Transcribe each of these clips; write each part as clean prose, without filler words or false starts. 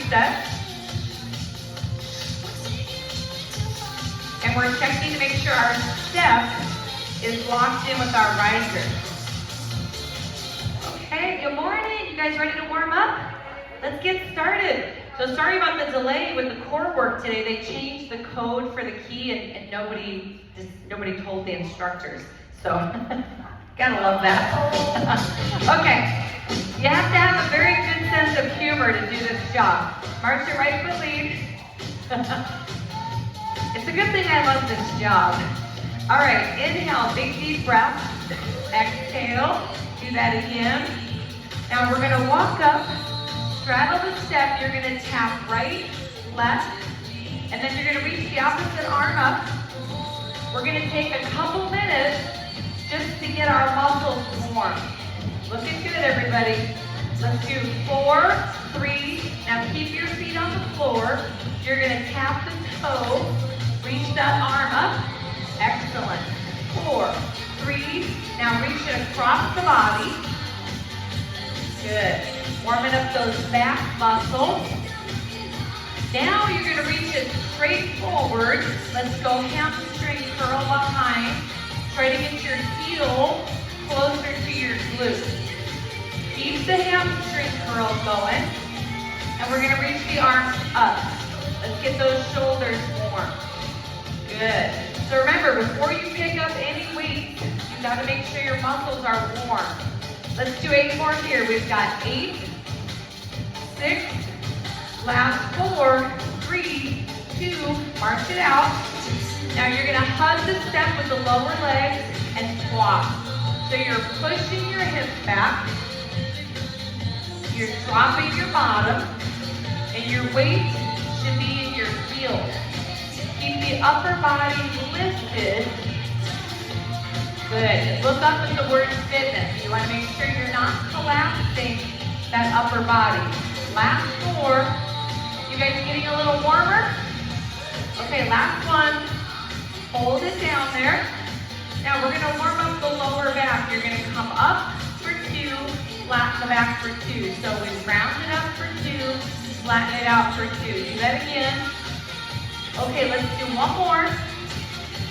set. And we're checking to make sure our step is locked in with our riser. Okay, good morning. You guys ready to warm up? Let's get started. So sorry about the delay with the core work today. They changed the code for the key and nobody told the instructors. So, gotta love that. Okay, you have to have a very good sense of humor to do this job. March your right foot lead. It's a good thing I love this job. All right, inhale, big deep breath. Exhale, do that again. Now we're gonna walk up, straddle the step. You're gonna tap right, left, and then you're gonna reach the opposite arm up. We're gonna take a couple minutes just to get our muscles warm. Looking good, everybody. Let's do 4, 3. Now keep your feet on the floor. You're gonna tap the toe, reach that arm up. Excellent. 4, 3. Now reach it across the body. Good. Warming up those back muscles. Now you're going to reach it straight forward. Let's go hamstring curl behind. Try to get your heel closer to your glute. Keep the hamstring curl going. And we're going to reach the arms up. Let's get those shoulders warm. Good. So remember, before you pick up any weight, you got to make sure your muscles are warm. Let's do 8 more here. We've got 8, 6, last 4, 3, 2, march it out. Now you're gonna hug the step with the lower leg and swap. So you're pushing your hips back, you're dropping your bottom, and your weight should be in your heels. Keep the upper body lifted. Good. Look up at the word fitness. You want to make sure you're not collapsing that upper body. Last 4. You guys getting a little warmer? Okay, last one. Hold it down there. Now we're going to warm up the lower back. You're going to come up for 2, flatten the back for 2. So we round it up for 2, flatten it out for 2. Do that again. Okay, let's do one more.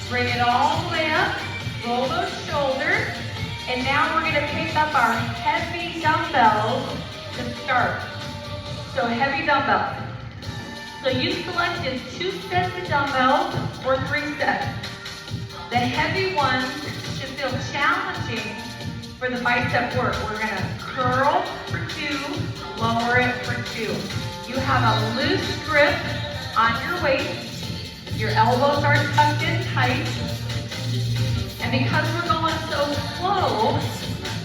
Bring it all the way up. Roll those shoulders, and now we're going to pick up our heavy dumbbells to start. So heavy dumbbells. So you selected 2 sets of dumbbells or 3 sets. The heavy ones should feel challenging for the bicep work. We're going to curl for 2, lower it for 2. You have a loose grip on your waist. Your elbows are tucked in tight. And because we're going so slow,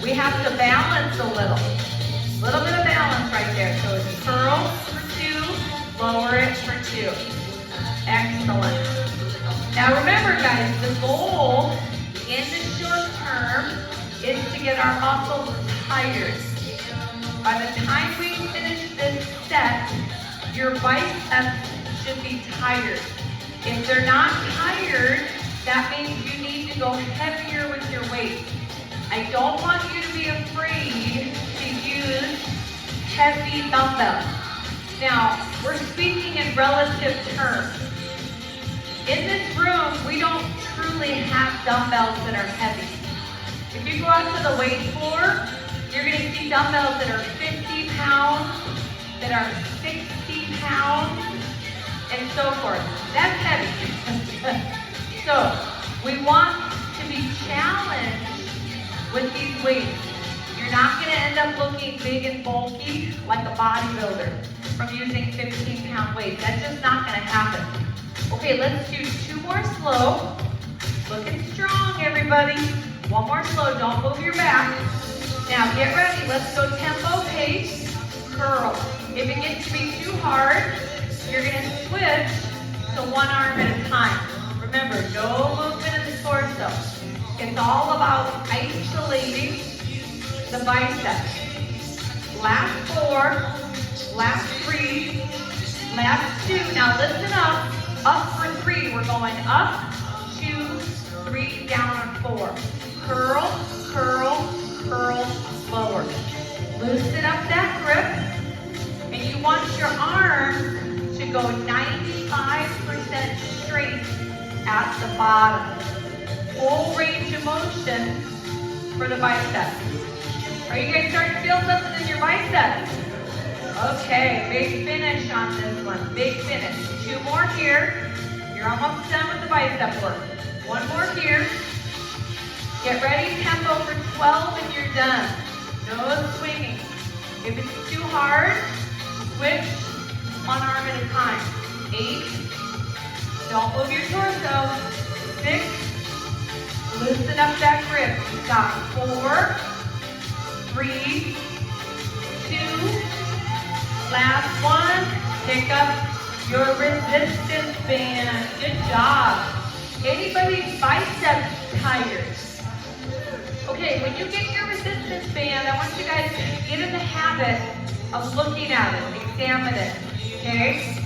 we have to balance a little. Little bit of balance right there. So it's curl for 2, lower it for 2. Excellent. Now remember, guys, the goal in the short term is to get our muscles tired. By the time we finish this set, your biceps should be tired. If they're not tired, that means you need to go heavier with your weight. I don't want you to be afraid to use heavy dumbbells. Now, we're speaking in relative terms. In this room, we don't truly have dumbbells that are heavy. If you go out to the weight floor, you're going to see dumbbells that are 50 pounds, that are 60 pounds, and so forth. That's heavy. So, we want to be challenged with these weights. You're not going to end up looking big and bulky like a bodybuilder from using 15-pound weights. That's just not going to happen. Okay, let's do 2 more slow. Looking strong, everybody. 1 more slow. Don't move your back. Now, get ready. Let's go tempo pace. Curl. If it gets to be too hard, you're going to switch to 1 arm at a time. Remember, no movement in the torso. It's all about isolating the biceps. Last 4, last 3, last 2. Now listen up. Up for 3. We're going up, 2, 3, down on 4. Curl, curl, curl, lower. Loosen up that grip. And you want your arm to go 95% straight at the bottom. Full range of motion for the biceps. Are you guys starting to feel something in your biceps? Okay, big finish on this one. Big finish. 2 more here. You're almost done with the bicep work. 1 more here. Get ready, tempo for 12 and you're done. No swinging. If it's too hard, switch 1 arm at a time. 8. Don't move your torso. 6. Loosen up that grip. You've got 4, 3, 2. Last one. Pick up your resistance band. Good job. Anybody's biceps tired? Okay, when you get your resistance band, I want you guys to get in the habit of looking at it, examine it, okay?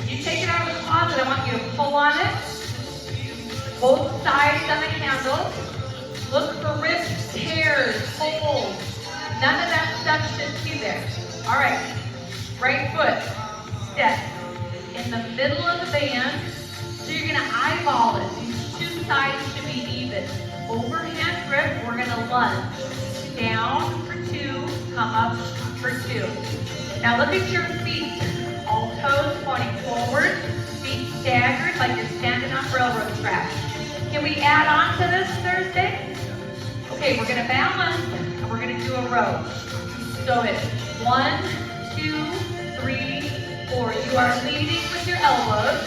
You take it out of the closet, I want you to pull on it, both sides on the handle, look for rips, tears, holes, none of that stuff should be there. All right, right foot, step in the middle of the band, so you're gonna eyeball it. These 2 sides should be even. Overhand grip, we're gonna lunge. Down for 2, come up for 2. Now look at your feet. All toes pointing forward, feet staggered like you're standing on railroad tracks. Can we add on to this Thursday? Okay, we're gonna balance and we're gonna do a row. So it's 1, 2, 3, 4. You are leading with your elbows.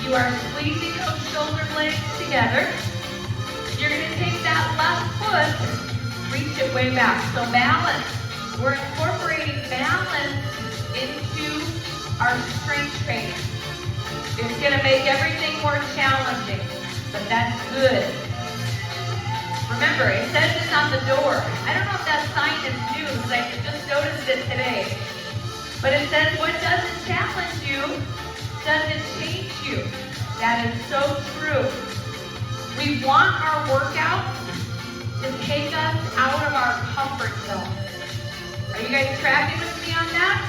You are squeezing those shoulder blades together. You're going to take that left foot, reach it way back. So balance. We're incorporating balance into our strength training. It's going to make everything more challenging, but that's good. Remember, it says this on the door. I don't know if that sign is new because I just noticed it today. But it says what doesn't challenge you doesn't change you. That is so true. We want our workout to take us out of our comfort zone. Are you guys tracking with me on that?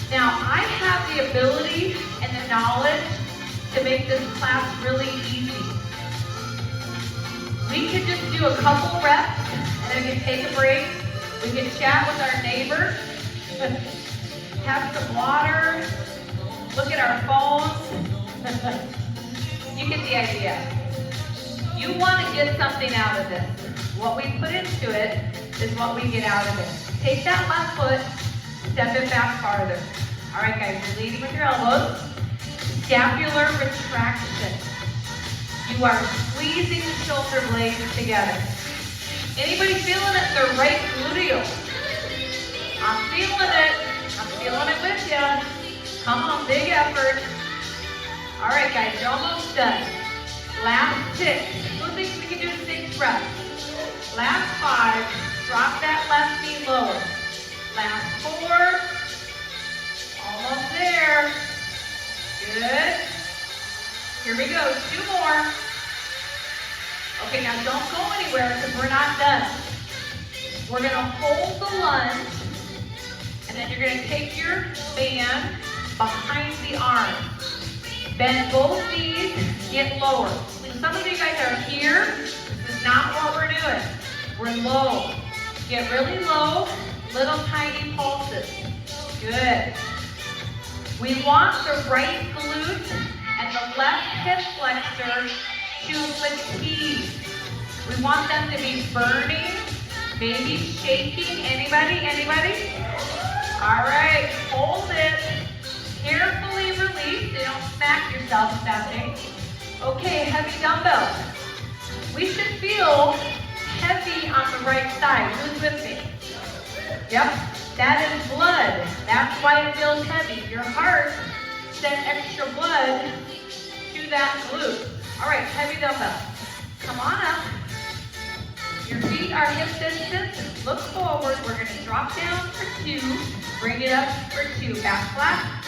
Now, I have the ability and the knowledge to make this class really easy. We could just do a couple reps and then we can take a break. We can chat with our neighbors, have some water, look at our phones. You get the idea. You want to get something out of this. What we put into it is what we get out of it. Take that left foot, step it back farther. All right, guys, you're leading with your elbows. Scapular retraction. You are squeezing the shoulder blades together. Anybody feeling it? The right gluteal. I'm feeling it. I'm feeling it with you. Come on, big effort. All right, guys, you're almost done. Last 6. Who thinks we can do 6 reps? Last 5. Drop that left knee lower. Last 4. Almost there. Good. Here we go. 2 more. Okay, now don't go anywhere because we're not done. We're going to hold the lunge, and then you're going to take your band behind the arm. Bend both knees, get lower. So some of you guys are here. This is not what we're doing. We're low. Get really low, little tiny pulses. Good. We want the right glute and the left hip flexor to fatigue. We want them to be burning, maybe shaking. Anybody? Anybody? All right, hold it. Carefully release, so you don't smack yourself stepping. Okay, heavy dumbbells. We should feel heavy on the right side. Who's with me? Yep, that is blood. That's why it feels heavy. Your heart sent extra blood to that glute. All right, heavy dumbbell. Come on up. Your feet are hip distance. Look forward. We're going to drop down for 2. Bring it up for 2. Back flat.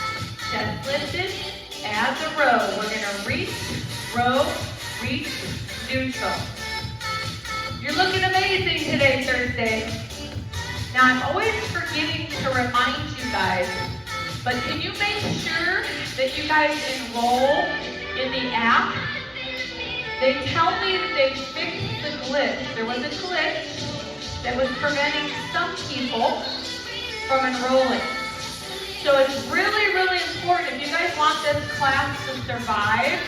Chest lifted, as a row. We're going to reach, row, reach, neutral. You're looking amazing today, Thursday. Now, I'm always forgetting to remind you guys But can you make sure that you guys enroll in the app? They tell me that they fixed the glitch. There was a glitch that was preventing some people from enrolling. So it's really, really important. If you guys want this class to survive,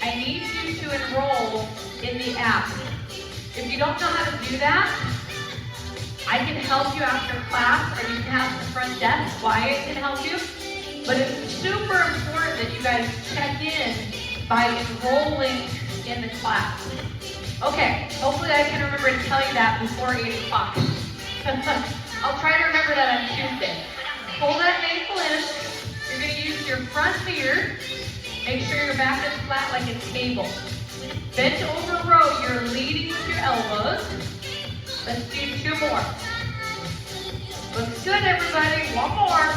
I need you to enroll in the app. If you don't know how to do that, I can help you after class, or you can ask the front desk. Wyatt can help you. But it's super important that you guys check in by enrolling in the class. Okay, hopefully I can remember to tell you that before 8 o'clock. I'll try to remember that on Tuesday. Pull that ankle in. You're going to use your front mirror. Make sure your back is flat like a table. Bent over row, you're leading with your elbows. Let's do 2 more. Looks good, everybody. 1 more.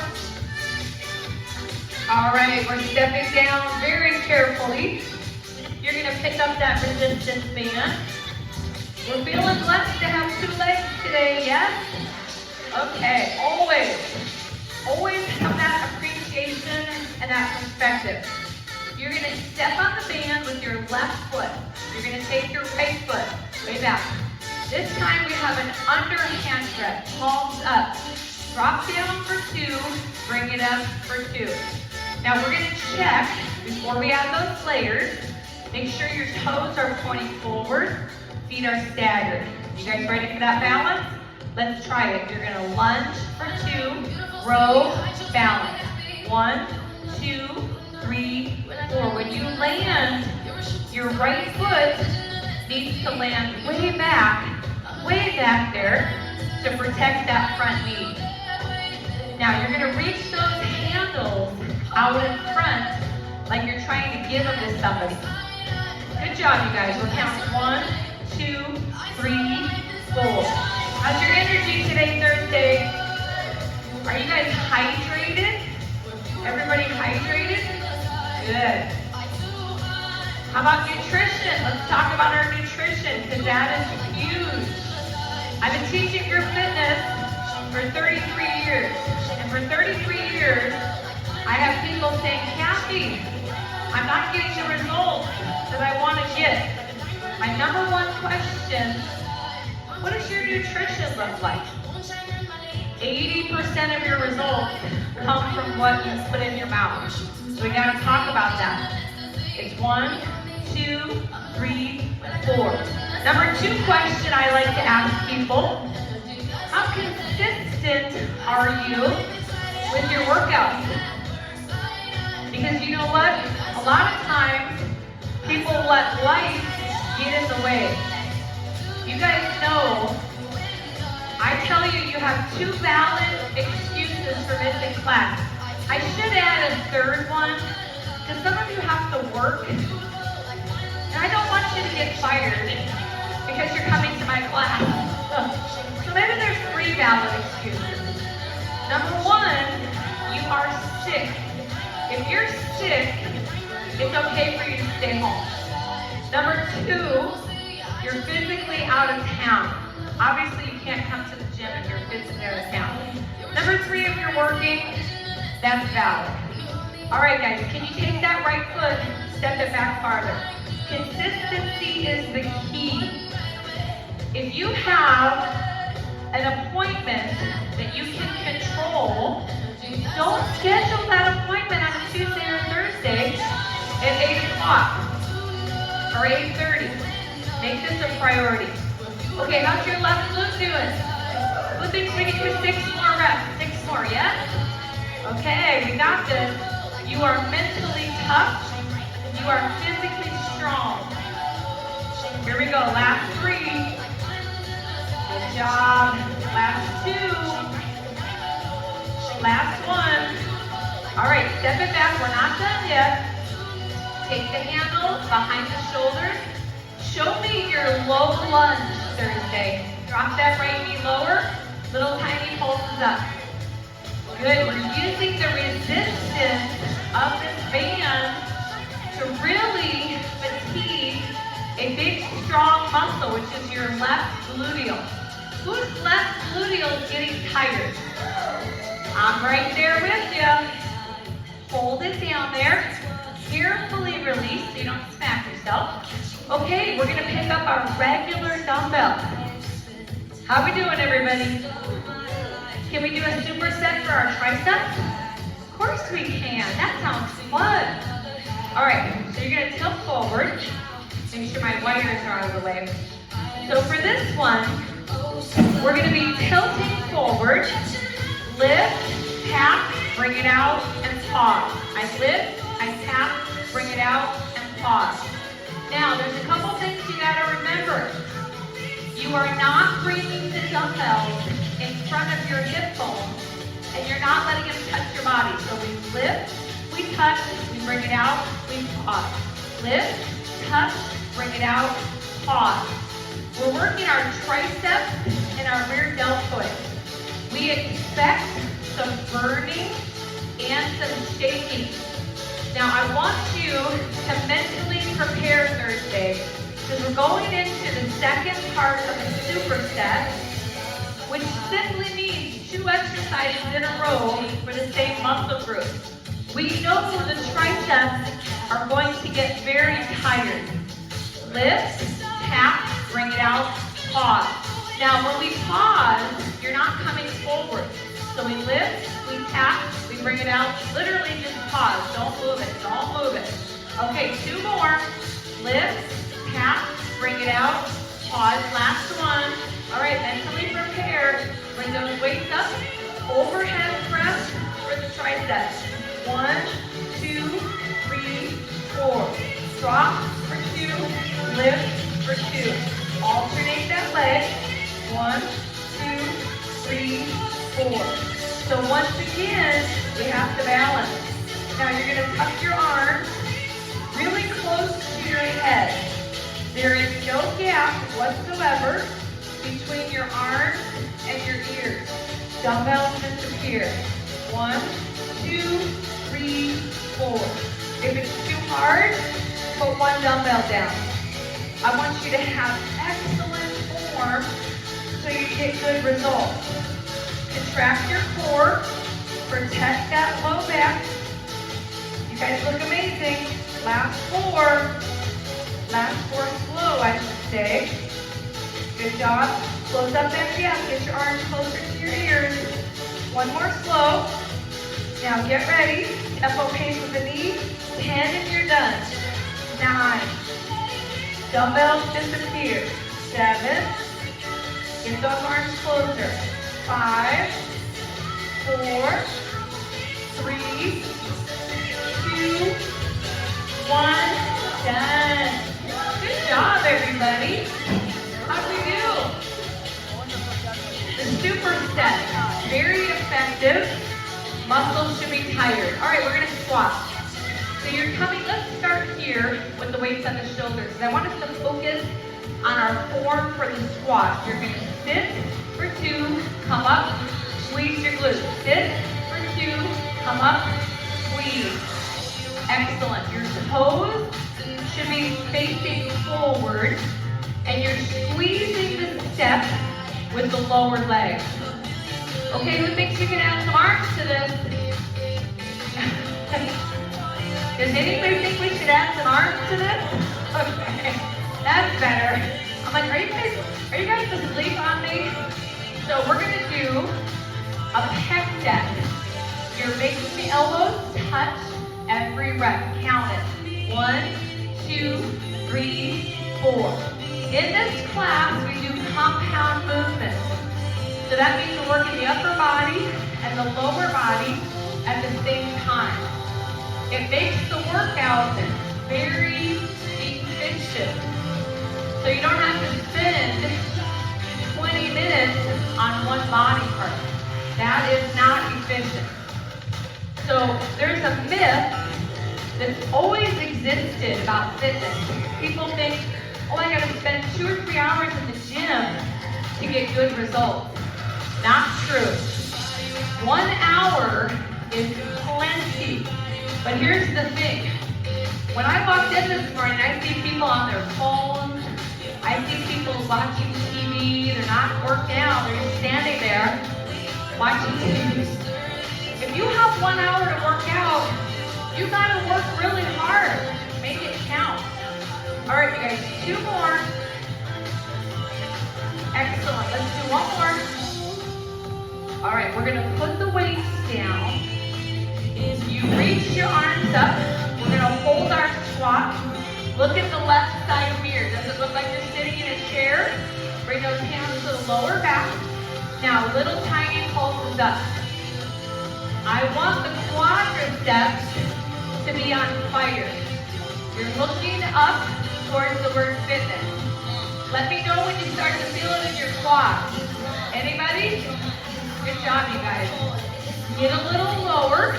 All right, we're stepping down very carefully. You're going to pick up that resistance band. We're feeling blessed to have 2 legs today, yes? Okay, always have that appreciation and that perspective. You're going to step on the band with your left foot. You're going to take your right foot way back. This time we have an underhand grip, palms up. Drop down for 2, bring it up for 2. Now we're going to check, before we add those layers, make sure your toes are pointing forward, feet are staggered. You guys ready for that balance? Let's try it. You're going to lunge for 2, row, balance. 1, 2, 3, 4. When you land, your right foot needs to land way back there to protect that front knee. Now you're going to reach those handles out in front like you're trying to give them to somebody. Good job, you guys. We're counting 1, 2, 3, 4. How's your energy today, Thursday? Are you guys hydrated? Everybody hydrated? Good. How about nutrition? Let's talk about our nutrition, because that is huge. I've been teaching group fitness for 33 years. And for 33 years, I have people saying, Kathy, I'm not getting the results that I want to get. My number 1 question, what does your nutrition look like? 80% of your results come from what you put in your mouth. So we got to talk about that. It's 1, 2, 3, 4. Number 2 question I like to ask people, how consistent are you with your workouts? Because you know what? A lot of times, people let life get in the way. You guys know, I tell you, you have 2 valid excuses for missing class. I should add a 3rd one, because some of you have to work, and I don't want you to get fired because you're coming to my class. So maybe there's 3 valid excuses. Number 1, you are sick. If you're sick, it's okay for you to stay home. Number 2, you're physically out of town. Obviously, you can't come to the gym if you're physically out of town. Number 3, if you're working, that's valid. All right, guys, can you take that right foot, step it back farther? Consistency is the key. If you have an appointment that you can control, don't schedule that appointment on a Tuesday or Thursday at 8 o'clock or 8:30. Make this a priority. Okay, how's your left glute doing? Who thinks we can do 6 more reps? 6 more, yeah? Okay, we got this. You are mentally tough. You are physically strong. Here we go, last 3. Good job. Last 2. Last 1. All right, step it back. We're not done yet. Take the handle behind the shoulders. Show me your low lunge Thursday. Drop that right knee lower. Little tiny pulses up. Good. We're using the resistance of this band to really fatigue a big, strong muscle, which is your left gluteal. Whose left gluteal is getting tired? I'm right there with you. down there. Carefully release so you don't smack yourself. Okay, we're gonna pick up our regular dumbbell. How we doing, everybody? Can we do a superset for our triceps? Of course we can. That sounds fun. All right, so you're gonna tilt forward. Make sure my wires are out of the way. So for this one, we're gonna be tilting forward, lift, tap, bring it out, and pause. I lift, I tap, bring it out, and pause. Now, there's a couple things you gotta remember. You are not bringing the dumbbells in front of your hip bone, and you're not letting them touch your body. So we lift, we touch, we bring it out, we pause. Lift, touch, bring it out, pause. We're working our triceps and our rear deltoid. We expect some burning and some shaking. Now I want you to mentally prepare Thursday because we're going into the second part of the superset, which simply means 2 exercises in a row for the same muscle group. We know the triceps are going to get very tired. Lift, tap, bring it out, pause. Now when we pause, you're not coming forward. So we lift, we tap, we bring it out, literally just pause. Don't move it, don't move it. Okay, 2 more. Lift, tap, bring it out, pause, last one. All right, mentally prepare. Bring those weights up, overhead press for the triceps. 1, 2, 3, 4. Drop for 2, lift for 2. Alternate that leg. 1, 2, 3, 4. So once again, we have to balance. Now you're going to tuck your arms really close to your head. There is no gap whatsoever between your arms and your ears. Dumbbells disappear. 1, 2, 3, 4. If it's too hard, put 1 dumbbell down. I want you to have excellent form so you get good results. Contract your core, protect that low back. You guys look amazing. Last 4 slow, I should say. Good job. Close up that gap, get your arms closer to your ears. 1 more slow. Now get ready. Tempo pace with the knee. 10 and you're done. 9. Dumbbells disappear. 7. Get those arms closer. 5, 4, 3, 2, 1. Done. Good job, everybody. How'd we do? The superset. Very effective. Muscles should be tired. All right, we're going to squat. So you're coming, let's start here with the weights on the shoulders. I want us to focus on our form for the squat. You're going to sit for 2, come up, squeeze your glutes. Sit for 2, come up, squeeze. Excellent. Your toes should be facing forward, and you're squeezing the step with the lower leg. Okay, who thinks you can add some arms to this? Does anybody think we should add some arms to this? Okay, that's better. I'm like, are you guys asleep on me? So we're gonna do a pec deck. You're making the elbows touch every rep. Count it. 1, 2, 3, 4. In this class, we do compound movements. So that means we're working the upper body and the lower body at the same time. It makes the workout very efficient. So you don't have to spend 20 minutes on one body part. That is not efficient. So there's a myth that's always existed about fitness. People think, oh, I gotta spend 2 or 3 hours in the gym to get good results. Not true. 1 hour is plenty. But here's the thing. When I walked in this morning, I see people on their phones. I see people watching TV. They're not working out. They're just standing there watching TV. If you have 1 hour to work out, You gotta work really hard. Make it count. All right, you guys, 2 more. Excellent. Let's do 1 more. All right, we're gonna put the weights down. You reach your arms up. We're gonna hold our squat. Look at the left side mirror. Does it look like you're sitting in a chair? Bring those hands to the lower back. Now, little tiny pulses up. I want the quadriceps to be on fire. You're looking up towards the word fitness. Let me know when you start to feel it in your quads. Anybody? Good job, you guys. Get a little lower.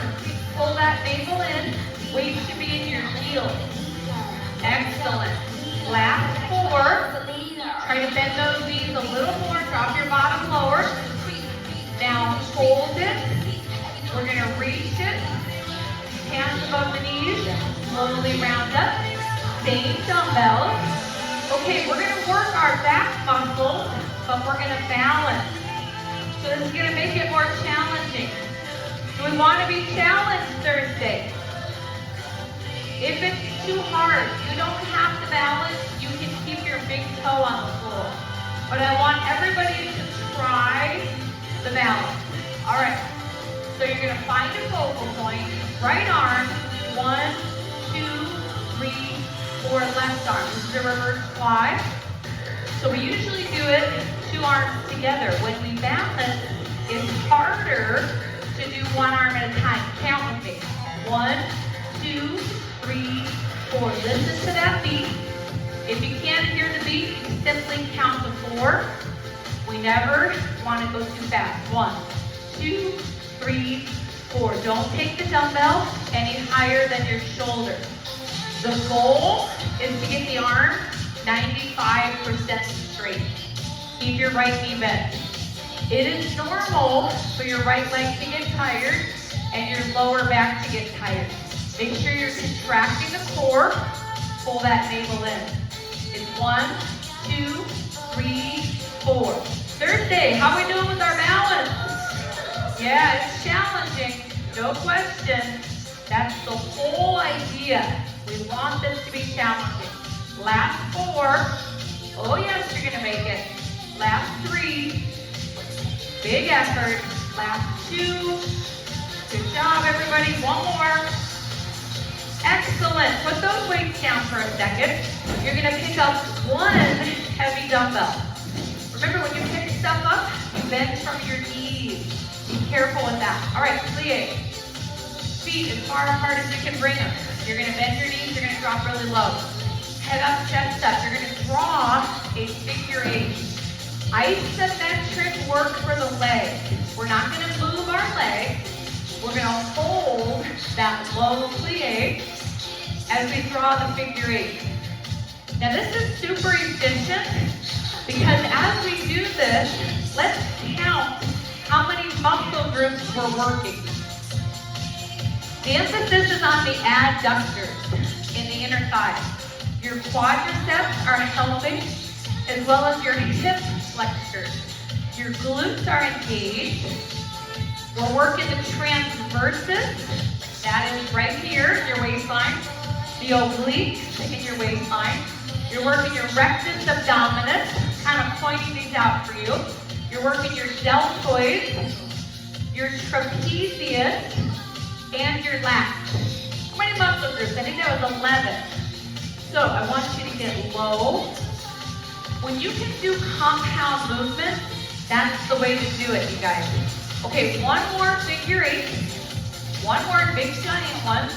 Pull that navel in. Weight should be in your heels. Excellent. Last 4. Try to bend those knees a little more. Drop your bottom lower. Now hold it. We're going to reach it. Hands above the knees. Slowly round up. Same dumbbells. Okay, we're going to work our back muscles, but we're going to balance. So this is going to make it more challenging. Do we want to be challenged Thursday? If it's too hard, you don't have to balance. You can keep your big toe on the floor. But I want everybody to try the balance. All right. So you're going to find a focal point. Right arm. 1, 2, 3, 4. Left arm. This is a reverse fly. So we usually do it 2 arms together. When we balance, it's harder to do 1 arm at a time. Count with me. 1, 2, 3, 4. Listen to that beat. If you can't hear the beat, simply count to 4. We never want to go too fast. 1, 2, 3, 4. Don't take the dumbbell any higher than your shoulder. The goal is to get the arm 95% straight. Keep your right knee bent. It is normal for your right leg to get tired and your lower back to get tired. Make sure you're contracting the core. Pull that navel in. It's 1, 2, 3, 4. Thursday, how are we doing with our balance? Yeah, it's challenging, no question. That's the whole idea. We want this to be challenging. Last 4. Oh yes, you're gonna make it. Last 3. Big effort. Last 2. Good job, everybody. 1 more. Excellent. Put those weights down for a second. You're going to pick up 1 heavy dumbbell. Remember, when you pick stuff up, you bend from your knees. Be careful with that. All right, plie. Feet as far apart as you can bring them. You're going to bend your knees. You're going to drop really low. Head up, chest up. You're going to draw a figure 8. Isometric work for the leg. We're not going to move our leg. We're going to hold that low plie as we draw the figure 8. Now this is super efficient because as we do this, let's count how many muscle groups we're working. The emphasis is on the adductors in the inner thigh. Your quadriceps are helping as well as your hip flexors. Your glutes are engaged. We're working the transversus, that is right here, your waistline. The obliques in your waistline. You're working your rectus abdominis, kind of pointing these out for you. You're working your deltoids, your trapezius, and your lats. How many muscle groups? I think that was 11. So I want you to get low. When you can do compound movement, that's the way to do it, you guys. Okay, 1 more figure 8. 1 more big giant one.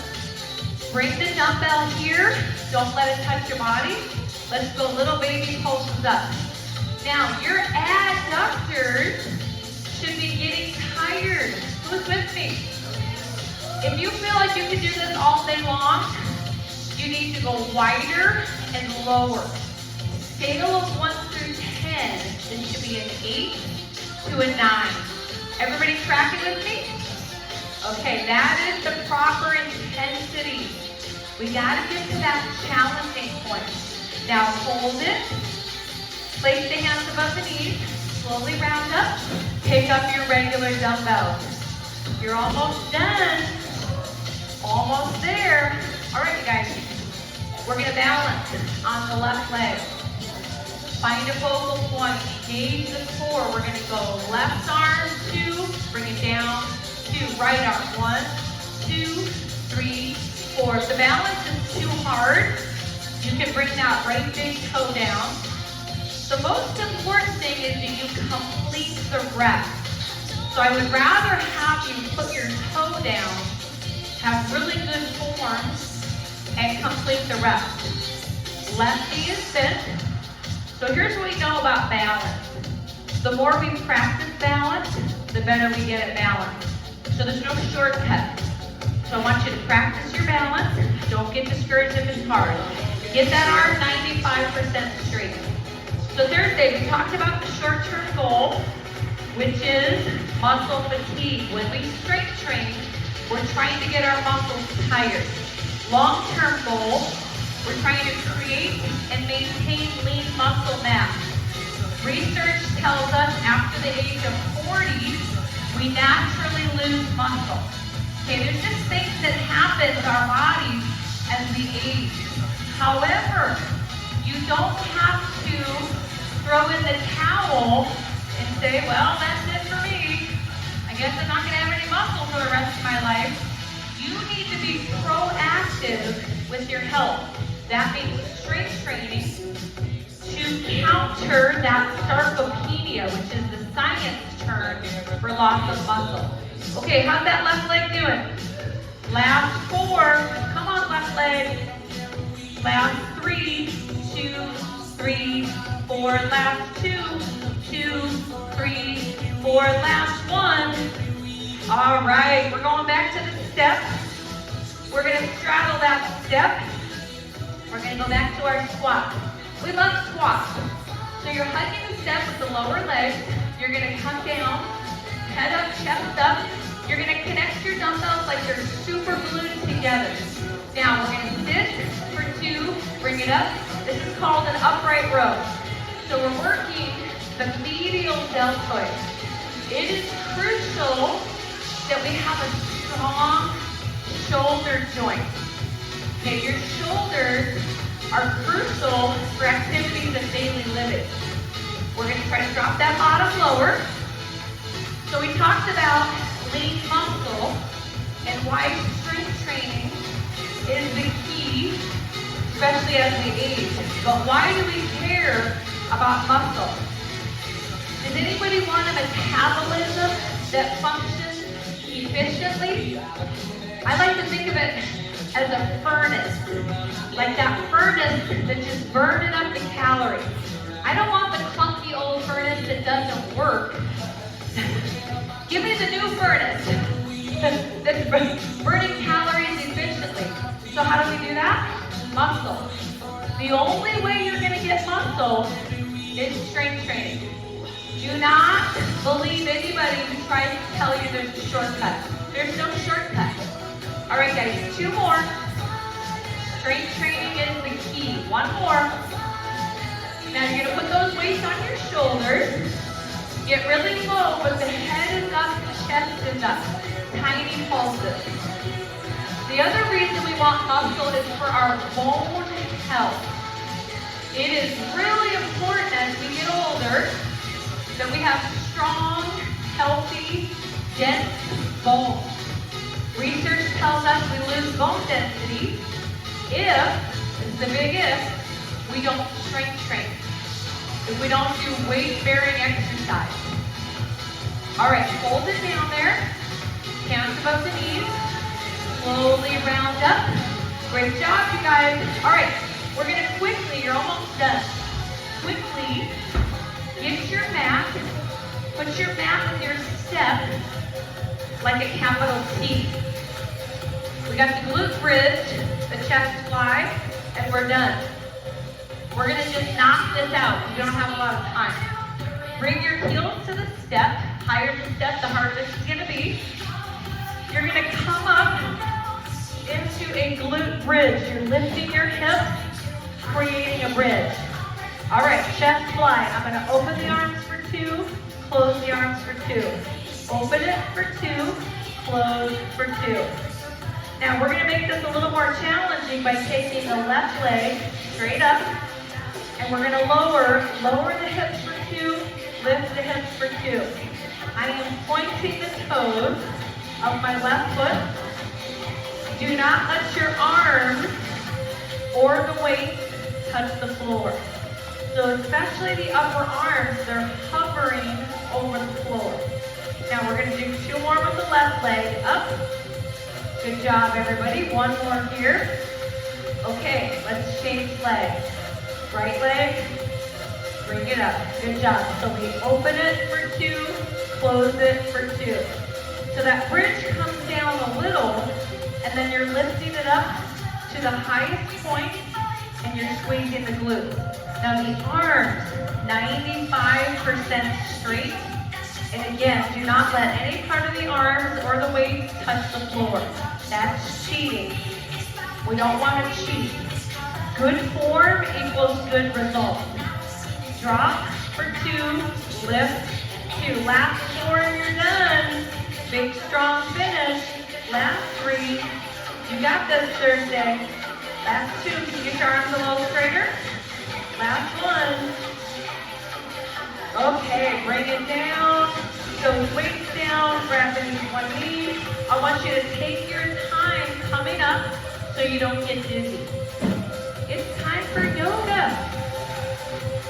Bring the dumbbell here. Don't let it touch your body. Let's go little baby pulses up. Now, your adductors should be getting tired. Who's with me? If you feel like you can do this all day long, you need to go wider and lower. Scale of 1 through 10, this should be an 8 to a 9. Everybody tracking with me? Okay, that is the proper intensity. We gotta get to that challenging point. Now hold it. Place the hands above the knees. Slowly round up. Pick up your regular dumbbells. You're almost done. Almost there. We're gonna balance on the left leg. Find a focal point, engage the core. We're gonna go left arm, 2, bring it down, 2, right arm, 1, 2, 3, 4. If the balance is too hard, you can bring that right big toe down. The most important thing is that you complete the rep. So I would rather have you put your toe down, have really good form, and complete the rep. Left knee is bent. So here's what we know about balance. The more we practice balance, the better we get at balance. So there's no shortcut. So I want you to practice your balance. Don't get discouraged if it's hard. Get that arm 95% straight. So Thursday, we talked about the short-term goal, which is muscle fatigue. When we strength train, we're trying to get our muscles tired. Long-term goal, we're trying to create and maintain lean muscle mass. Research tells us after the age of 40, we naturally lose muscle. Okay, there's just things that happen to our bodies as we age. However, you don't have to throw in the towel and say, well, that's it for me. I guess I'm not gonna have any muscle for the rest of my life. You need to be proactive with your health. That means strength training to counter that sarcopenia, which is the science term for loss of muscle. Okay, how's that left leg doing? Last 4, come on left leg. Last 3, 2, 3, 4, last 2, 2, 3, 4, last 1. All right, we're going back to the step. We're gonna straddle that step. We're gonna go back to our squat. We love squats. So you're hugging the step with the lower leg. You're gonna come down, head up, chest up. You're gonna connect your dumbbells like they're super glued together. Now we're gonna sit for 2, bring it up. This is called an upright row. So we're working the medial deltoid. It is crucial that we have a strong shoulder joint. Okay, your shoulders are crucial for activities of daily living. We're going to try to drop that bottom lower. So we talked about lean muscle and why strength training is the key, especially as we age. But why do we care about muscle? Does anybody want a metabolism that functions efficiently? I like to think of it as a furnace, like that furnace that's just burning up the calories. I don't want the clunky old furnace that doesn't work. Give me the new furnace that's burning calories efficiently. So how do we do that? Muscle. The only way you're going to get muscle is strength training. Do not believe anybody who tries to tell you there's a shortcut. There's no shortcut. All right, guys, 2 more. Strength training is the key. 1 more. Now you're gonna put those weights on your shoulders. Get really low, but the head is up, the chest is up. Tiny pulses. The other reason we want muscle is for our bone health. It is really important as we get older that we have strong, healthy, dense bones. Research tells us we lose bone density if, this is the big if, we don't strength train. If we don't do weight-bearing exercise. All right, hold it down there. Hands above the knees. Slowly round up. Great job, you guys. All right, we're gonna quickly, you're almost done. Quickly, get your mat. Put your mat with your step like a capital T. We got the glute bridge, the chest fly, and we're done. We're gonna just knock this out. We don't have a lot of time. Bring your heels to the step. Higher the step, the harder this is gonna be. You're gonna come up into a glute bridge. You're lifting your hips, creating a bridge. All right, chest fly. I'm gonna open the arms for 2, close the arms for 2. Open it for 2, close for 2. Now we're gonna make this a little more challenging by taking the left leg straight up, and we're gonna lower the hips for 2, lift the hips for 2. I am pointing the toes of my left foot. Do not let your arms or the weight touch the floor. So especially the upper arms, they're hovering over the floor. Now we're gonna do 2 more with the left leg up. Good job, everybody. 1 more here. Okay, let's change legs. Right leg, bring it up. Good job. So we open it for 2, close it for 2. So that bridge comes down a little, and then you're lifting it up to the highest point, and you're squeezing the glutes. Now the arms, 95% straight. And again, do not let any part of the arms or the weight touch the floor. That's cheating. We don't want to cheat. Good form equals good result. Drop for 2, lift 2. Last 4 and you're done. Big strong finish. Last 3. You got this, Thursday. Last 2. Can you get your arms a little straighter? Last 1. Okay, bring it down. So weights down, grab the one knee. I want you to take your time coming up so you don't get dizzy. It's time for yoga.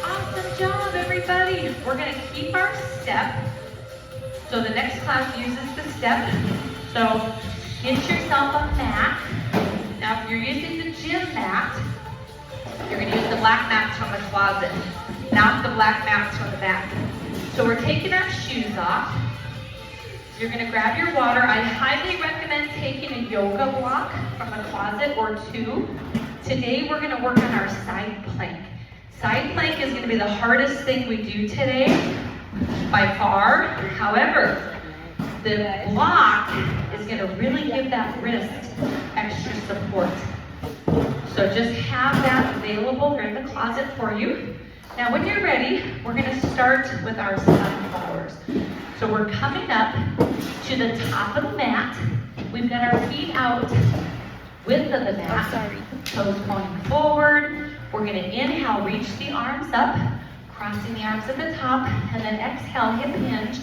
Awesome job, everybody. We're gonna keep our step. So the next class uses the step. So get yourself a mat. Now if you're using the gym mat, you're gonna use the black mats from the closet, not the black mats from the back. So we're taking our shoes off. You're gonna grab your water. I highly recommend taking a yoga block from the closet or 2. Today we're gonna work on our side plank. Side plank is gonna be the hardest thing we do today by far. However, the block is gonna really give that wrist extra support. So just have that available here in the closet for you. Now when you're ready, we're gonna start with our sunflowers. So we're coming up to the top of the mat. We've got our feet out, width of the mat, toes going forward. We're gonna inhale, reach the arms up, crossing the arms at the top, and then exhale, hip hinge,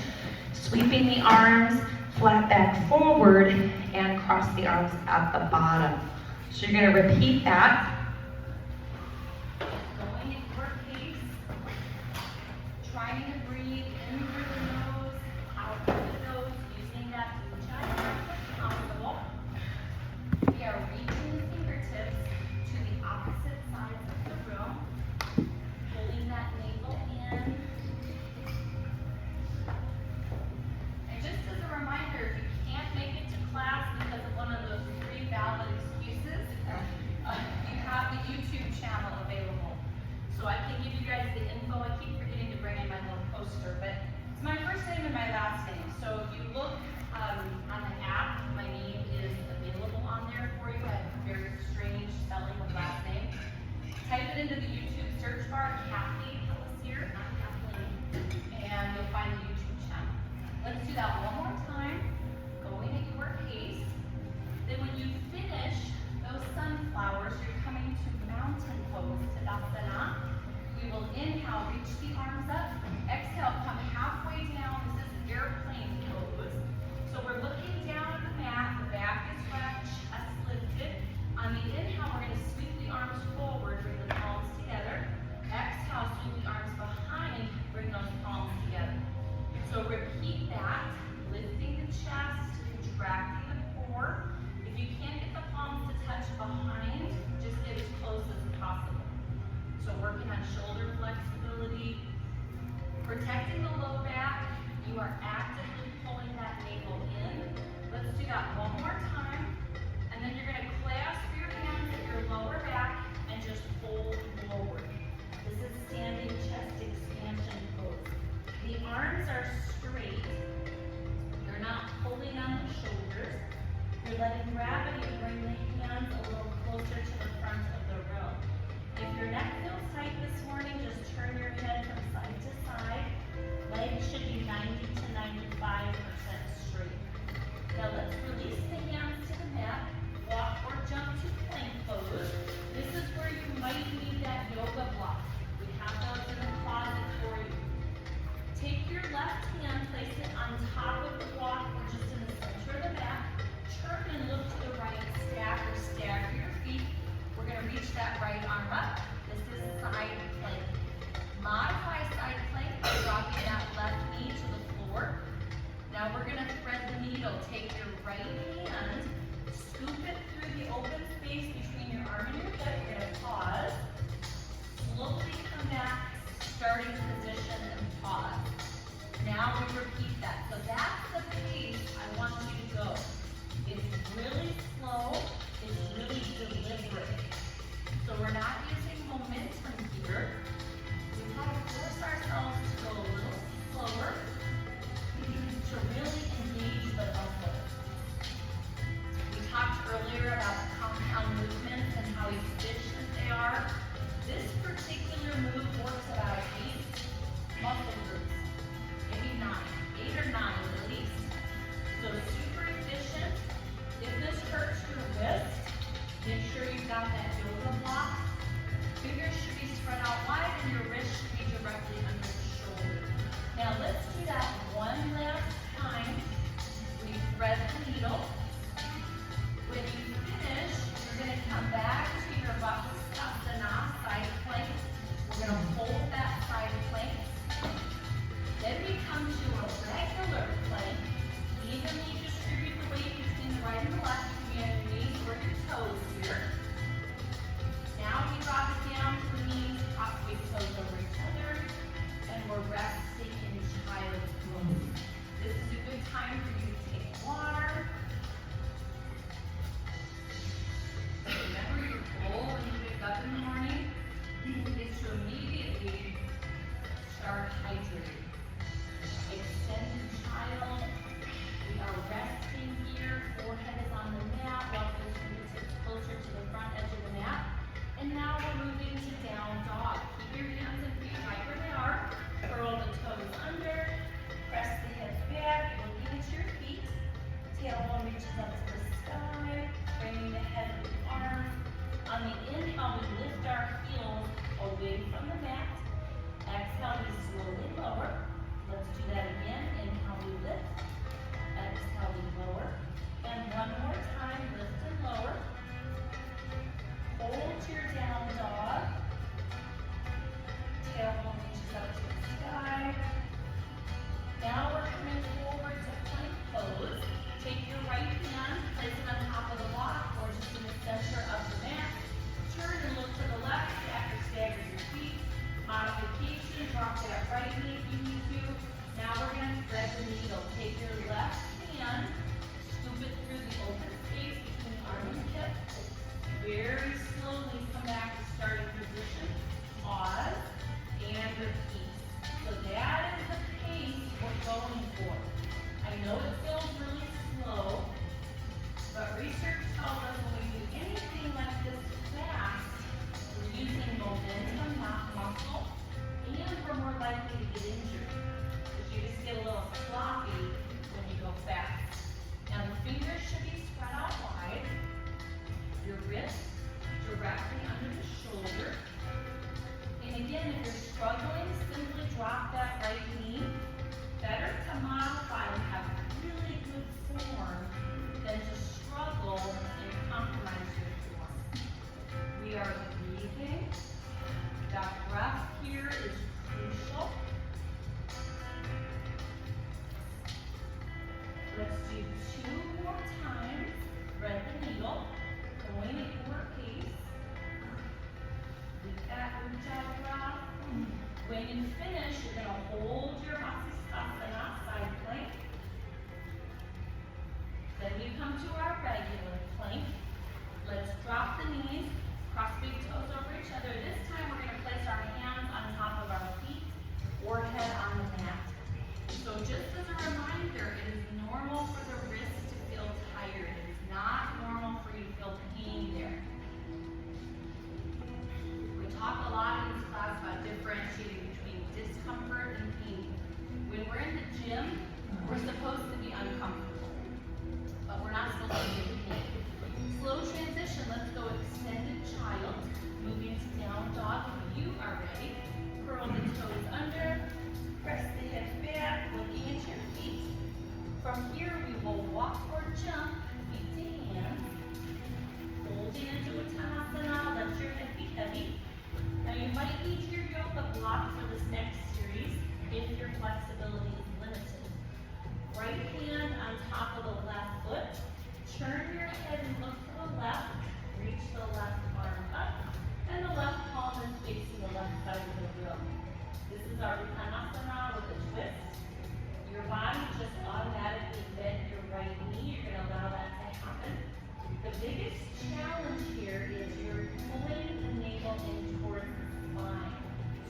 sweeping the arms flat back forward, and cross the arms at the bottom. So you're gonna repeat that. Going at your pace, trying to breathe in through the nose, out through the nose, using that ujjayi as much as possible. We are reaching the fingertips to the opposite sides of the room, pulling that navel in. And just as a reminder, if you can't make it to class because of one of those 3 valid excuses, you have the YouTube channel available. So I can give you guys the info. I keep forgetting to bring in my little poster, but it's my first name and my last name. So if you look on the app, my name is available on there for you. I have a very strange spelling of last name. Type it into the YouTube search bar, Kathy Pellissier, not Kathleen, and you'll find the YouTube channel. Let's do that one more time, going at your pace. Then when you finish those sunflowers, you're coming to mountain pose, Tadasana. We will inhale, reach the arms up. Exhale, come halfway down. This is airplane pose. So we're looking down at the mat. The back is wrapped, chest lifted. On the inhale, we're going to sweep the arms forward, bring the palms together. Exhale, sweep the arms behind, bring those palms together. So repeat that, lifting the chest, contracting the core. If you can't get the palms to touch behind, just get as close as possible. So working on shoulder flexibility, protecting the low back. You are actively pulling that navel in. Let's do that one more time. And then you're going to clasp your hands at your lower back and just fold forward. This is standing chest expansion pose. The arms are straight. You're not pulling on the shoulders. You're letting gravity bring the hands a little closer to the front of the room. If your neck feels tight this morning, just turn your head from side to side. Legs should be 90 to 95% straight. Now let's release the hands to the mat. reach that right arm up. This is side plank. Modify side plank by dropping that left knee to the floor. Now we're gonna thread the needle. Take your right hand, scoop it through the open space between your arm and your hip. You're gonna pause. Slowly come back, starting position and pause. Now we repeat that. So that's the pace I want you to go. It's really slow, it's really deliberate. So we're not using momentum here. We have to force ourselves to go a little slower to really engage the muscles. We talked earlier about compound movements and how efficient they are. This particular move works about 8 muscle groups, maybe 8 or 9 at least. So super efficient. If this hurts your wrist, make sure you've got that yoga block. Fingers should be spread out wide and your wrist should be directly under the shoulder. Now let's do that one last time. We thread the needle. When you finish, you're going to come back to your Vasasana side plank. We're going to hold that side plank. Then we come to a regular plank. Evenly distribute the weight between the right and the left, between your knees or your toes here. Now we drop it down to the knees, cross big toes over each other, and we're resting in child's pose. This is a good time for you to take water. Remember your goal when you wake up in the morning is to immediately start hydrating. Extended child. We are resting here. Forehead is on the mat. Walk those fingertips closer to the front edge of the mat. And now we're moving to down dog. Keep your hands and feet right where they are. Curl the toes under. Press the hips back. Looking at your feet. Tailbone reaches up to the sky. Bringing the head with the arms. On the inhale, we lift our heels away from the mat. Exhale, we slowly lower. Let's do that again. Inhale, we lift. Exhale, we lower. And one more time, lift and lower. Hold your down dog. Tailbone reaches up to the sky. Now we're coming forward to plank pose. Take your right hand, place it on top of the block or just in the center of the mat. Turn and look to the left, stack or stagger your feet. Modification, drop that right knee if you need to. Now we're going to thread the needle. Take your left hand, scoop it through the open space between the arm and hip. Very slowly come back to starting position. Pause and repeat. So that is the pace we're going for. I know it feels really slow, but research tells us when we do anything like this fast, we're using momentum, not muscle, and we're more likely to get injured. Because you just get a little sloppy when you go fast. Now the fingers should be spread out wide. Your wrist directly under the shoulder. And again, if you're struggling, simply drop that right knee. Better to modify and have really good form than to struggle and compromise your form. We are breathing. That breath here is crucial. Let's do 2 more times. Thread the needle, going at your pace. With that ujjayi breath. When you finish, you're going to hold your Vasasana side plank. Then we come to our regular plank. Let's drop the knees, cross big toes over each other. This time we're going to place our hands on top of our feet, forehead on the mat. So just as a reminder, it is normal for the wrist to feel tired. It is not normal for you to feel pain there. We talk a lot in this class about differentiating between discomfort and pain. When we're in the gym, we're supposed to be uncomfortable, but we're not supposed to be in pain. Slow transition, let's go extended child, moving to down dog. When you are ready, curl the toes under, press the hips back, looking at your feet. From here, we will walk or jump, feet to hands. Hold into Uttanasana, let your and look to the left. Reach the left arm up, and the left palm is facing the left side of the room. This is our Uttanasana with a twist. Your body just automatically bent your right knee. You're going to allow that to happen. The biggest challenge here is you're pulling the navel in towards the spine.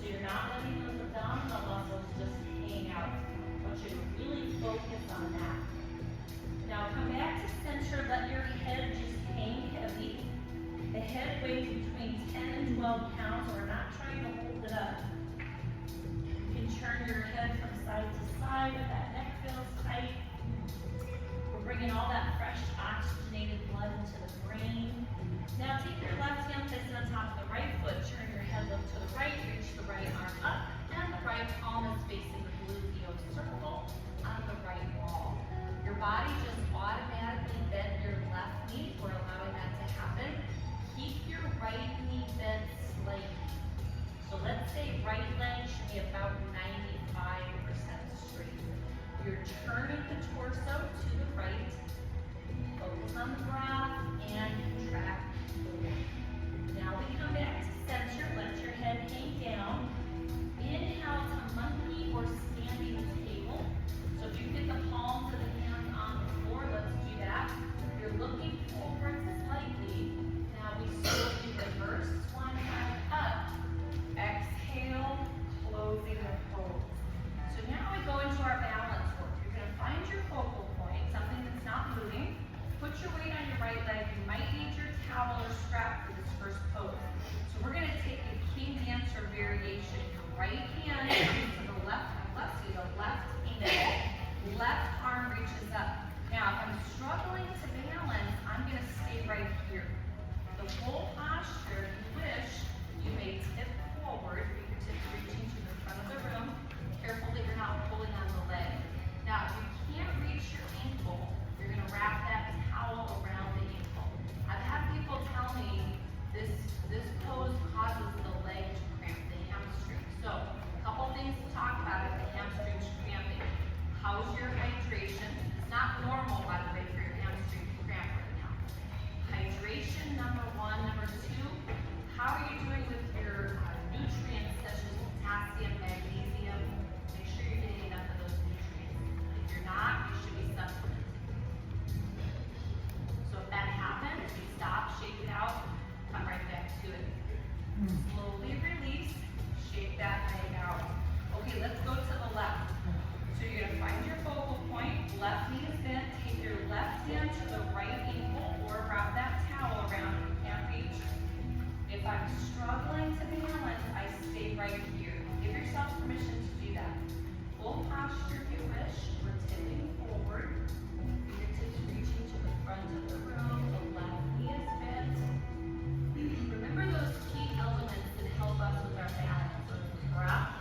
So you're not letting those abdominal muscles just hang out. I want you to really focus on that. Now come back to center. Let your head just hang heavy. The head weighs between 10 and 12 pounds. We're not trying to hold it up. You can turn your head from side to side if that neck feels tight. We're bringing all that fresh oxygenated blood into the brain. Now take your left hand, place it on top of the right foot. Turn your head look to the right. Reach the right arm up. And the right palm is facing the gluteal circle on the right wall. Your body just automatically bent your left knee. We're allowing that to happen. Keep your right knee bent slightly. So let's say right leg should be about 95% straight. You're turning the torso to the right. Focus on the breath and contract forward. Now we come back to center. Let your head hang down. Inhale to monkey or standing table. So if you get the palms of the hands on the floor, let's do that. You're looking forward slightly. Now we slowly reverse. One hand up. Exhale, closing the pose. So now we go into our balance work. You're going to find your focal point, something that's not moving. Put your weight on your right leg. You might need your towel or strap for this first pose. So we're going to take a king dancer variation. Your right hand comes to the left, see the left hand. Left arm reaches up. Now, if I'm struggling to balance, I'm going to stay right here. The whole posture, if you wish, you may tip forward, fingertips reaching to the front of the room. Careful that you're not pulling on the leg. Now, if you can't reach your ankle, you're going to wrap that towel around the ankle. I've had people tell me this pose causes the leg to cramp, the hamstring. So, a couple things to talk about if the hamstring's cramping. How's your hydration? It's not normal, by the way, for your hamstring to cramp right now. Hydration, number one. Number two, how are you doing with your nutrients such as potassium, magnesium? Make sure you're getting enough of those nutrients. If you're not, you should be supplementing. So if that happens, you stop, shake it out, come right back to it. Slowly release, shake that leg out. Okay, let's go to the left. So you're going to find your focal point, left knee is bent, take your left hand to the right ankle or wrap that towel around if you can't reach. If I'm struggling to balance, I stay right here. Give yourself permission to do that. Full posture if you wish. We're tipping forward. Fingertips reaching to the front of the room. The left knee is bent. Remember those key elements that help us with our balance. So the breath.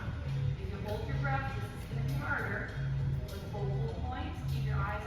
If you hold your breath, this is going to be harder. With focal points, keep your eyes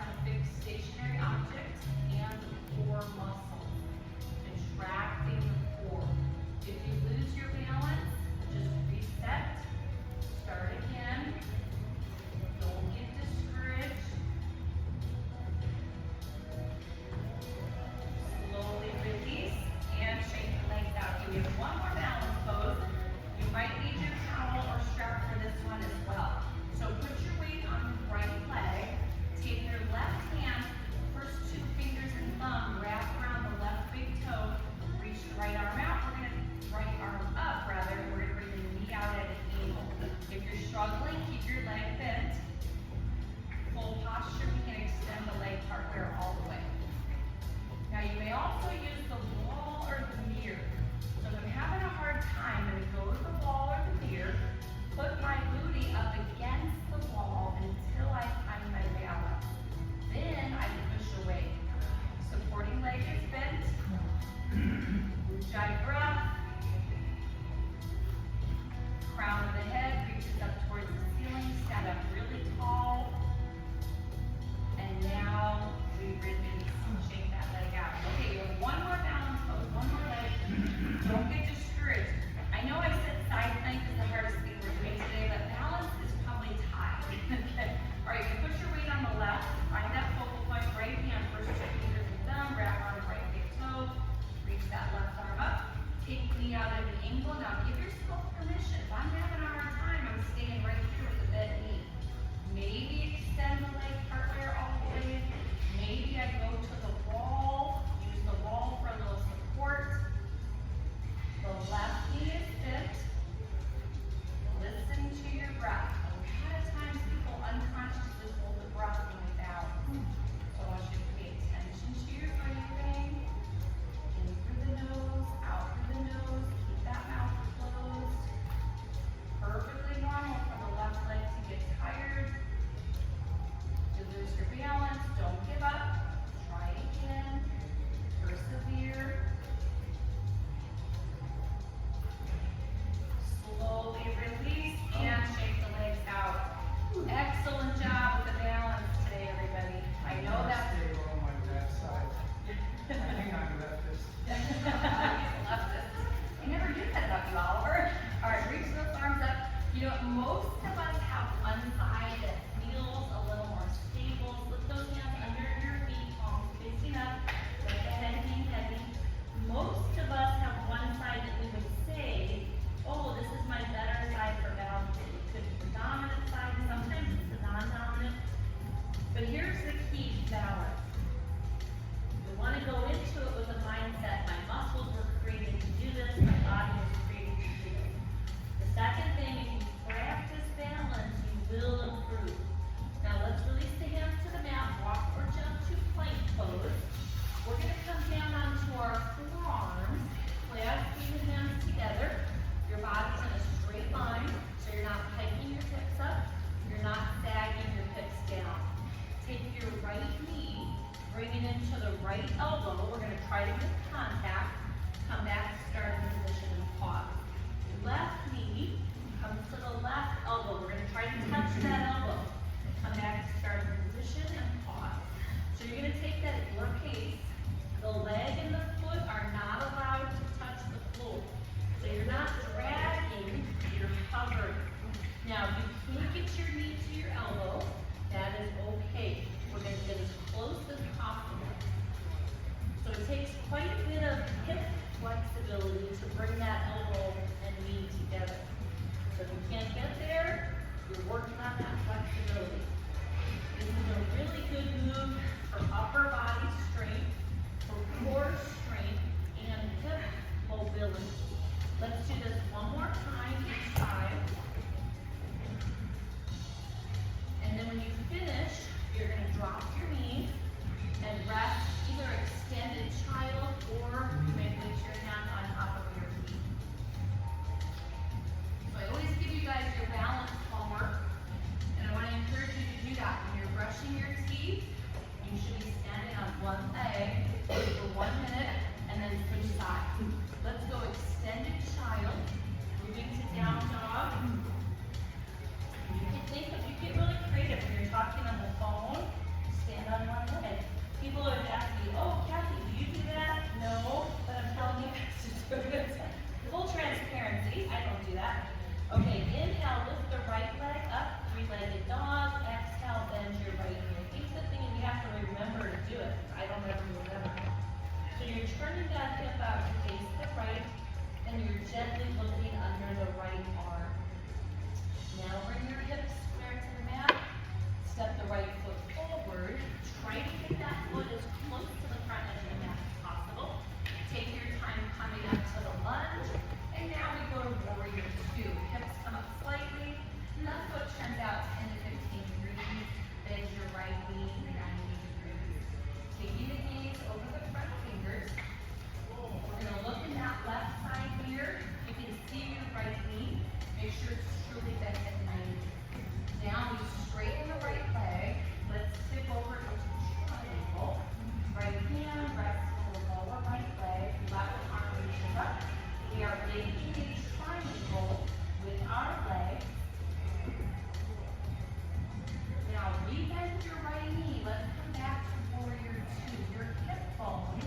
angle. Now give yourself permission. If I'm having a hard time, I'm staying right here with the bent knee. Maybe extend the leg partway or all the way. Maybe I go to the wall, use the wall for a little support. The left knee is bent. Listen to your breath. A lot of times people unconsciously hold the breath when we balance. So I want you to pay attention to your breathing. In through the nose, out through the nose. Keep that mouth closed. Perfectly normal for the left leg to get tired. To lose your balance, don't give up. Try again. Persevere. Slowly release and shake the legs out. Excellent job with the balance today, everybody. I know that. Stay on my left side. I think I'm leftist. Leftist. I never did that about you, Oliver. All right, reach those arms up. You know, most of us have one side that feels a little more stable. Slip those hands under your feet, palms facing up. Let the head hang heavy. Most of us have one side that we would say, oh, this is my better side for balance. It could be the dominant side, sometimes it's the non-dominant. But here's the key to balance. We want to go into it with a mindset, my muscles were created to do this, my body was created to do this. The second thing, if you practice balance, you will improve. Now let's release the hands to the mat, walk or jump to plank pose. We're going to come down onto our forearms, clasp the hands together. Your body's in a straight line, so you're not hiking your hips up, you're not sagging your hips down. Take your right knee, bring it into the right elbow. We're going to try to get contact. Come back to starting position and pause. Left knee comes to the left elbow. We're going to try to touch that elbow. Come back to starting position and pause. So you're going to take that at your pace. The leg and the foot are not allowed to touch the floor. So you're not dragging, you're hovering. Now, if you can't get your knee to your elbow, that is okay. We're going to get as close as possible. So it takes quite a bit of hip flexibility to bring that elbow and knee together. So if you can't get there, you're working on that flexibility. This is a really good move for upper body strength, for core strength, and hip mobility. Let's do this one more time each side. And then when you finish, you're going to drop your knees and rest either extended child or you may place your hand on top of your feet. So I always give you guys your balance homework, and I want to encourage you to do that. When you're brushing your teeth, you should be standing on one leg for 1 minute and then switch sides. Let's go extended child, moving to down dog. You get really creative when you're talking on the phone, stand on one leg. People always ask me, oh, Kathy, do you do that? No, but I'm telling you guys to do it. Full transparency, I don't do that. Okay, inhale, lift the right leg up, three-legged dog. Exhale, bend your right knee. I think the thing is you have to remember to do it. I don't ever remember. So you're turning that hip out to face the right, and you're gently looking under the right arm. Now bring your hips square to the mat. Step the right foot forward. Try to get that foot as close to the front edge of the mat as possible. Take your time coming up to the lunge. And now we go to warrior two. Hips come up slightly. Left foot turns out 10 to 15 degrees. Bend your right knee 90 degrees. Taking the gaze over the front fingers. We're going to look in that left side here. You can see your right knee. Make sure it's truly bent at 90. Now we straighten the right leg. Let's tip over into triangle. Right hand rests on the lower right leg. Left arm reaches up. We are making a triangle with our legs. Now rebend your right knee. Let's come back to warrior two. Your hip bones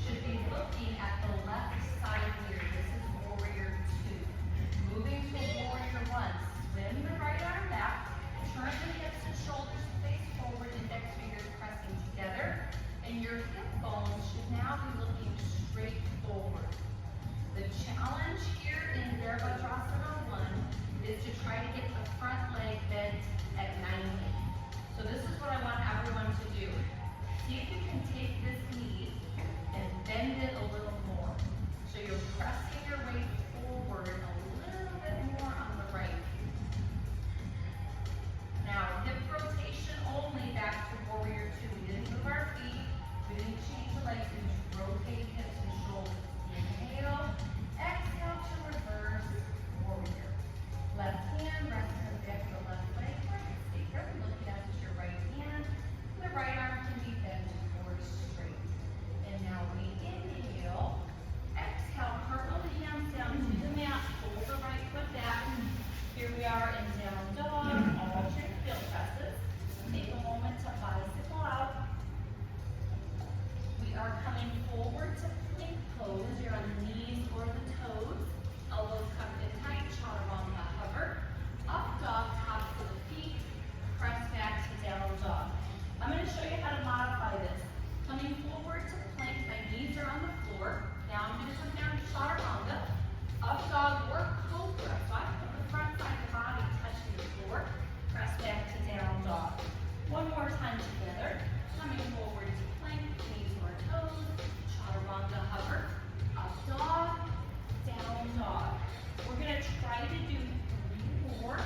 should be looking at the left side here. This is warrior two. Moving to warrior one. Swim the right arm back. Turn the hips and shoulders face forward. Index fingers pressing together. And your hip bones should now be looking straight forward. The challenge here in Virabhadrasana 1 is to try to get the front leg bent at 90. So this is what I want everyone to do. See if you can take this knee and bend it a little more. So you're pressing your weight forward a little bit more on the right. Now, hip rotation only back to warrior 2. We didn't move our feet. We didn't change the legs. We just rotate hips and shoulders. Inhale, exhale to reverse warrior. Left hand resting on the back of the left leg. Stay here. Looking up at your right hand. The right arm can be bent forward straight. And now we inhale. Exhale, cartwheel the hands down to the mat. Pull the right foot back. Here we are in down dog. Alternate heel presses. Take a moment to bicycle out. We are coming forward to plank pose. You're on the knees or the toes. Elbows tucked in tight. Chaturanga hover. Up dog, tops of the feet. Press back to down dog. I'm going to show you how to modify this. Coming forward to plank, my knees are on the floor. Now I'm going to come down to chaturanga. Up dog or cobra. So I put the front side of the body touching the floor. Press back to down dog. One more time together. Coming forward to plank, knees or toes. Chaturanga hover. Up dog, down dog. We're going to try to do 3 more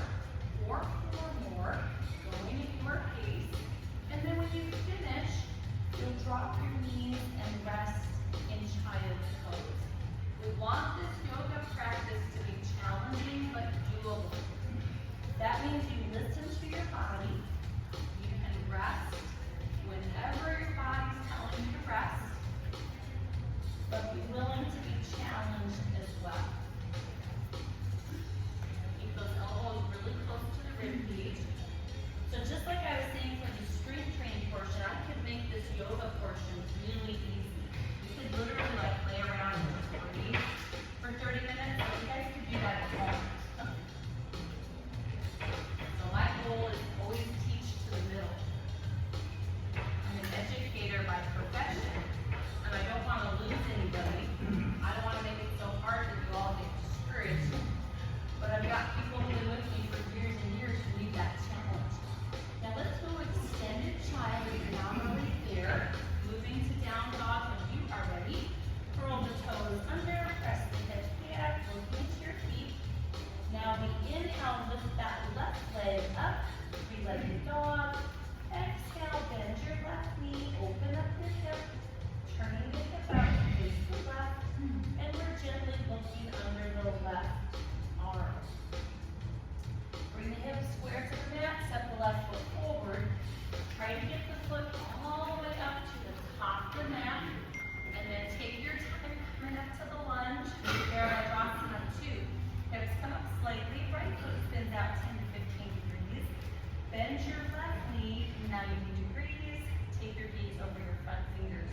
or 4 more, going at your pace. And then when you finish, you'll drop your knees and rest in child's pose. We want this yoga practice to be challenging but doable. That means you listen to your body. You can rest whenever your body's telling you to rest, but be willing to be challenged as well. Keep those elbows really close to the rib cage. So just like I was saying for the strength training portion, I could make this yoga portion really easy. You could literally like play around for 30 minutes. So you guys could do that at home. So my goal is always teach to the middle. I'm an educator by profession, and I don't want to lose anybody. I don't want to make it so hard that you all get discouraged. But I've got people who've been with me for years and years who need that challenge. Now let's go extended child. You're not really there. Moving to down dog when you are ready. Curl the toes under, press the hips back, looking to your feet. Now we inhale, lift that left leg up, 3-legged dog. Exhale, bend your left knee, open up the hip, turning the hip out, face the left, and we're gently looking under the left arm. Bring the hips square to the mat, step the left foot forward. Try to get the foot all the way up to the top of the mat, and then take your time coming up to the lunge. Virabhadrasana 2. Hips come up slightly, right foot spins out 10 to 15 degrees. Bend your left knee 90 degrees. Take your knees over your front fingers.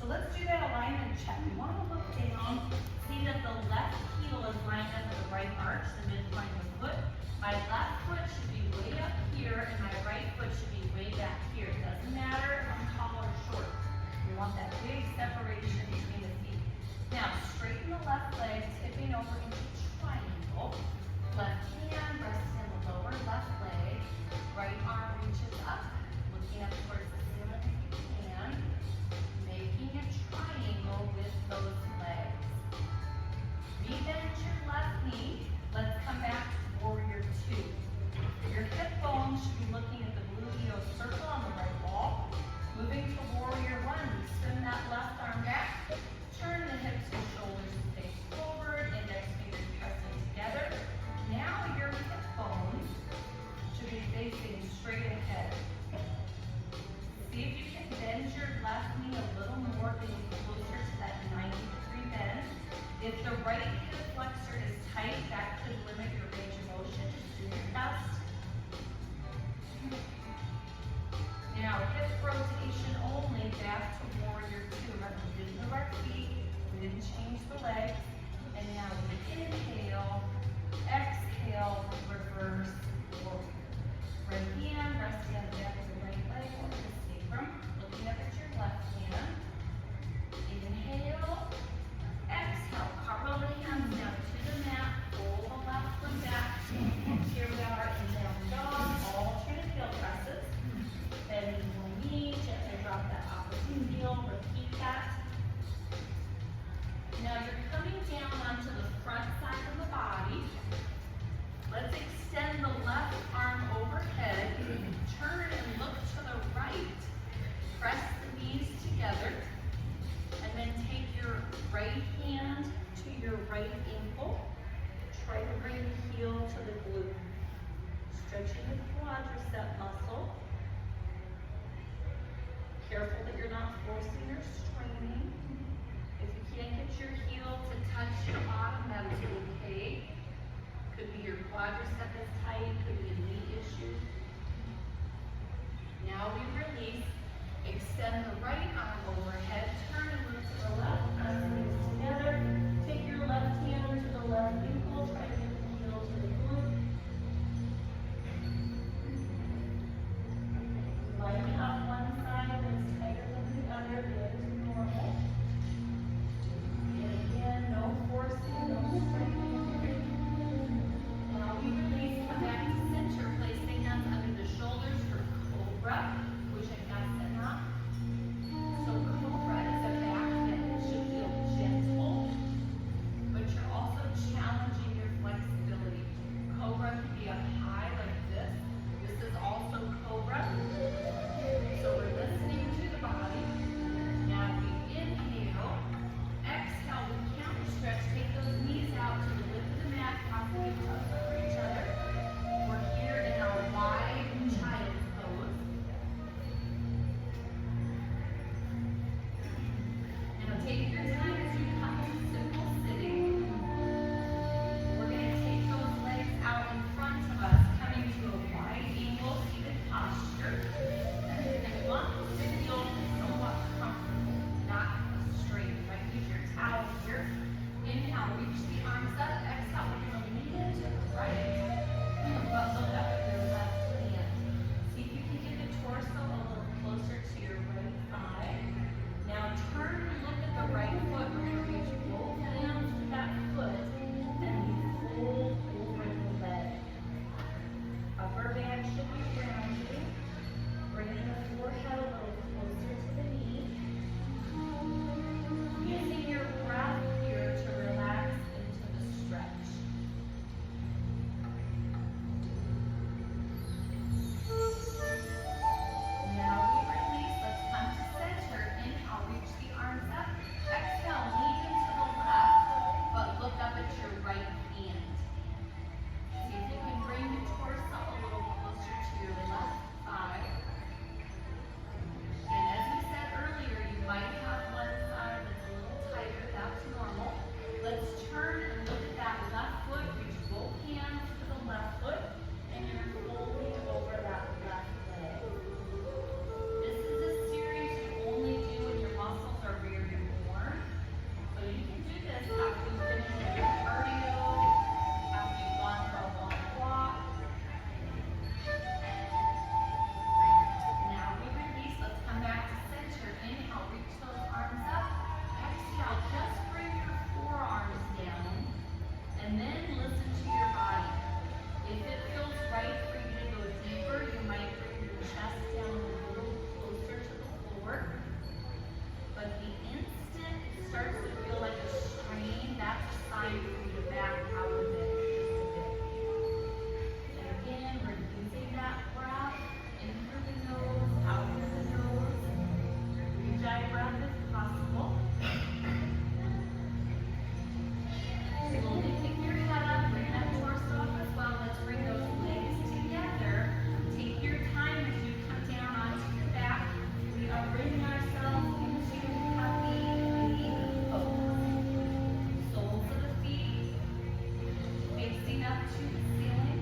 So let's do that alignment check. We want to look down, see that the left heel is lined up with the right arch, the midpoint of the foot. My left foot should be way up here, and my right foot should be way back here. It doesn't matter if I'm tall or short. We want that big separation between the feet. Now, straighten the left leg, tipping over into triangle. Left hand resting on the lower left leg. Right arm reaches up, looking up towards the ceiling if you can. Making a triangle with those legs. Rebend your left knee. Let's come back to warrior 2. Your hip bones should be looking at the gluteal circle on the right wall. Moving to warrior 1, we spin that left arm back. Turn the hips and shoulders and face forward. Index fingers pressing together. Now your hip bones should be facing straight ahead. See if you can bend your left knee a little more, getting closer to that 90-degree bend. If the right hip flexor is tight, that could limit your range of motion. Just do your best. Now, hip rotation only, back to warrior 2. Remember, we didn't move our feet, we didn't change the legs. And now we inhale, exhale, reverse warrior. Right hand resting on the back of the right leg or the sacrum, looking up at your left hand. Inhale, exhale, cartwheel the you're coming down onto the front side of the body, let's extend the left arm overhead, turn and look to the right, press the knees together, and then take your right hand to your right ankle, try to bring the heel to the glute, stretching the quadricep muscle. Careful that you're not forcing or straining. If you can't get your heel to touch your bottom, that is okay. Could be your quadricep is tight, could be a knee issue. Now we release, extend the right arm overhead, turn and look to the left, press the knees together. Take your left hand to the left ankle, try to get the heel to the glute. Lighten up one side that's tighter than the other, that is normal. And again, no forcing, no straining. Now we release, come back to center, place the hands under the shoulders for cobra, which I got set up. So cobra is a back bend, it should feel gentle, but you're also challenging your flexibility. Cobra can be up high like this. This is also cobra. So we're listening to the body. Now we inhale, exhale, we counter stretch, take those knees out to the width of the mat, possibly toes over each other. We're here in our wide child's pose. Now take your time as you come to simple sitting. We're going to take those legs out in front of us, coming to a wide angle seated posture. And we want this to feel somewhat comfortable, not straight. Right? Use your towel here. Inhale, reach the arms up. Exhale, we're going to lean into the right, but look up at your left hand. See if you can get the torso a little closer to your right thigh. Now turn and look at the right foot. We're going to reach both hands to that foot, and we fold over the leg. Upper back should be grounded. Bringing the forehead a little closer to the knee. Using your breath here to relax into the stretch. Now we release. Let's come to center. Inhale, reach the arms up. Exhale, lean into the left, but look up at your right hand. See if you can bring the torso a little closer to your left thigh. And as we said earlier, you might have one side that's a little tighter. That's normal. Let's turn and look at that left foot. Reach both hands to the left foot, and you're folding over that left leg. This is a series you only do when your muscles are very warm. So you can do this after you finish your cardio, after you've gone for a long walk. Now we release. Let's come back to center. Inhale, reach those arms up. Exhale, just bring your forearms down, and then listen to your body. If it feels right for you to go deeper, you might bring your chest down a little closer to the floor. But the instant it starts to feel like a strain, that's a sign for you to back out of it just a bit. And again, we're using that breath in through the nose, out through the nose. Ujjayi breath if possible. Slowly pick your head up, bring that torso up as well. Let's bring those legs together. Take your time as you come down onto your back. We are bringing ourselves into happy baby pose. Soles of the feet facing up to the ceiling.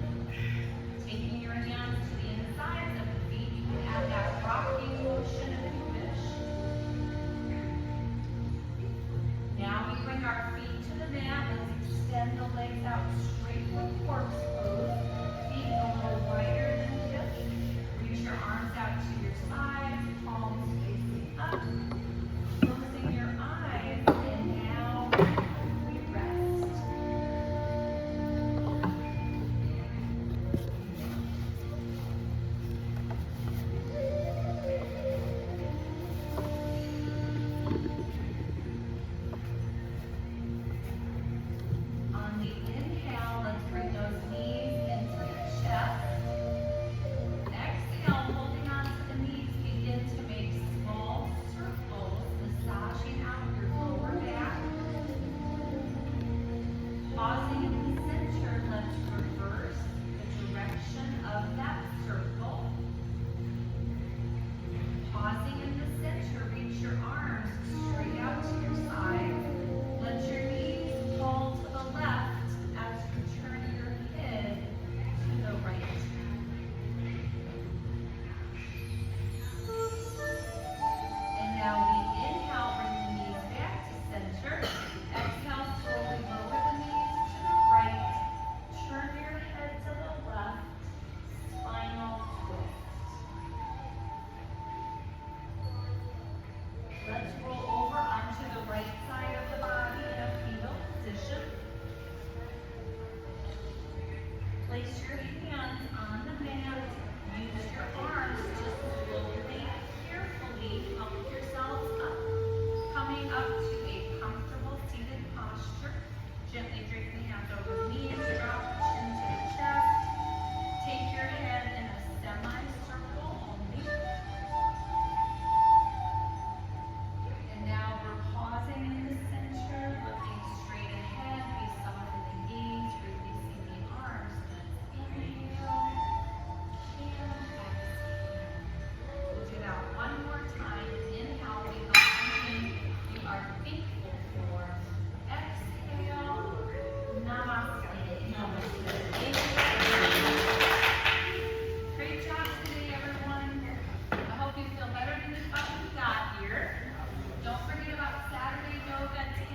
Taking your hands to the insides of the feet. You can add that rocking motion if you wish. Now we bring our feet to the mat. Let's extend the legs out straight for corpse pose. Feet a little wider than hips. Reach your arms out to your sides, palms facing up. Closing your eyes, and now we rest. pausing